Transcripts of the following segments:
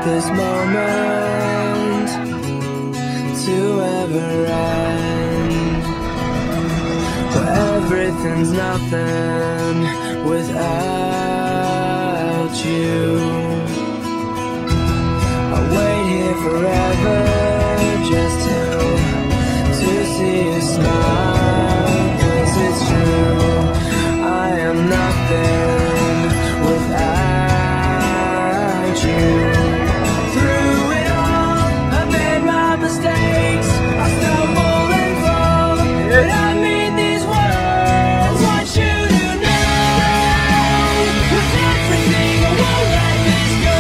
this moment to ever end, where everything's nothing without you. I'll wait here forever just to see you smile, 'cause it's true, I am nothing without you. Through it all, I made my mistakes, I stumble and fall, but I mean these words, want you to know, with everything I won't let this go.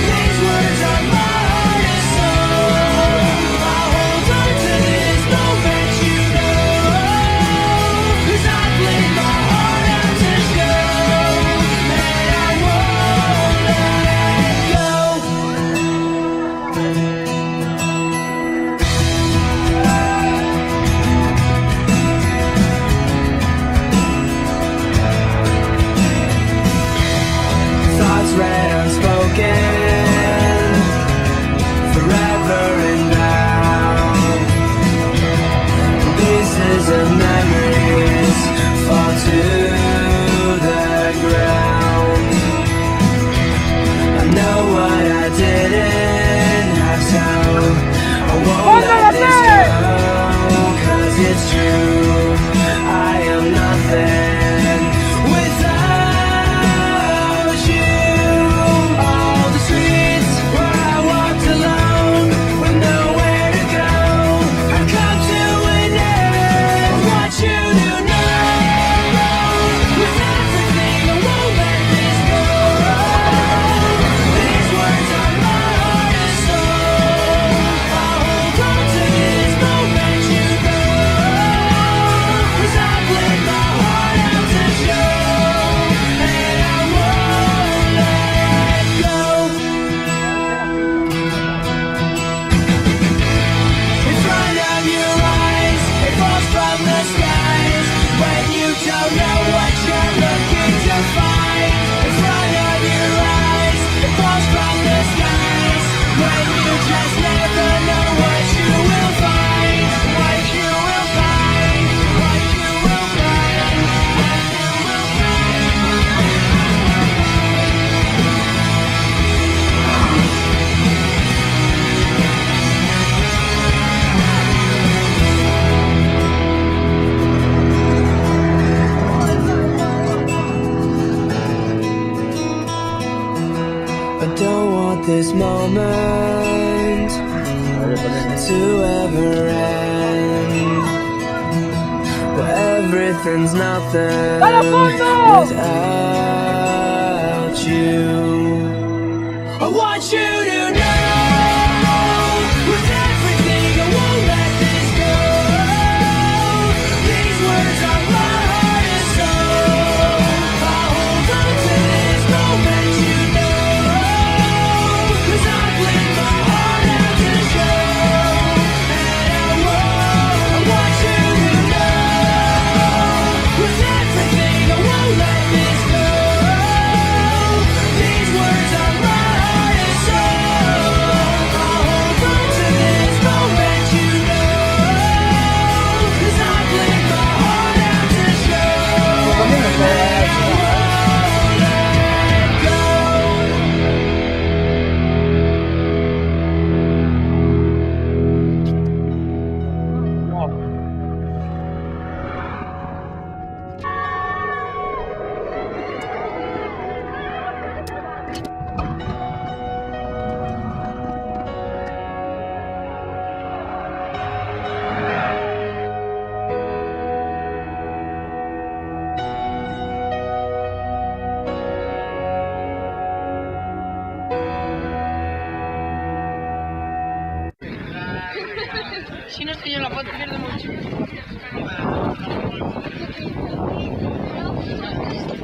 These words are my heart and soul, I'll hold on to this moment, you know, 'cause I played my heart out to show, and I won't let go. Thoughts read unspoken, forever and now. Pieces of memories fall to the ground. I know what I didn't have, so I won't let this go, 'cause it's true, I am nothing without you. All the streets where I walked alone with nowhere to go, I've come to an end. I want you to know, with everything I won't let this go. These words are my heart and soul, I'll hold on to this moment, you know, 'cause I played my heart out to show, and I won't let go. In front of your eyes, it falls from the skies, when you don't know what you're looking to find. In front of your eyes, it falls from the skies, when you just never know what you will find. What you will find, what you will find, what you will find. I don't want this moment to ever end, where everything's nothing without you. I want you to know, with everything I won't let this go. These words are my heart and soul, I'll hold on to this moment, you know, 'cause I played my heart out to show, and I want you to know, with everything I won't let this go. These words are my heart and soul, I'll hold on to this moment, you know, 'cause I played my heart out to show, and I won't let go. Si no estoy en la foto, pierdo mucho.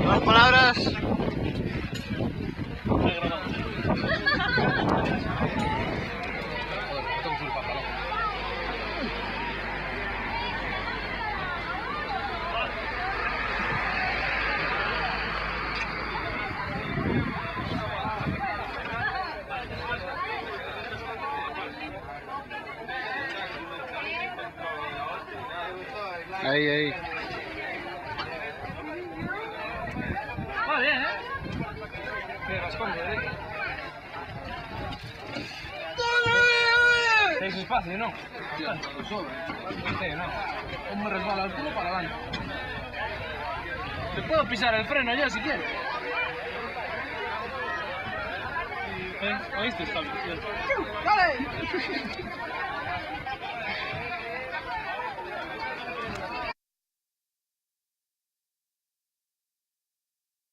Más palabras. Eso es fácil, ¿no? Sí, ¿no? O me resbala el culo para adelante. Te puedo pisar el freno ya si quieres. ¿Oíste? Está bien. ¡Dale!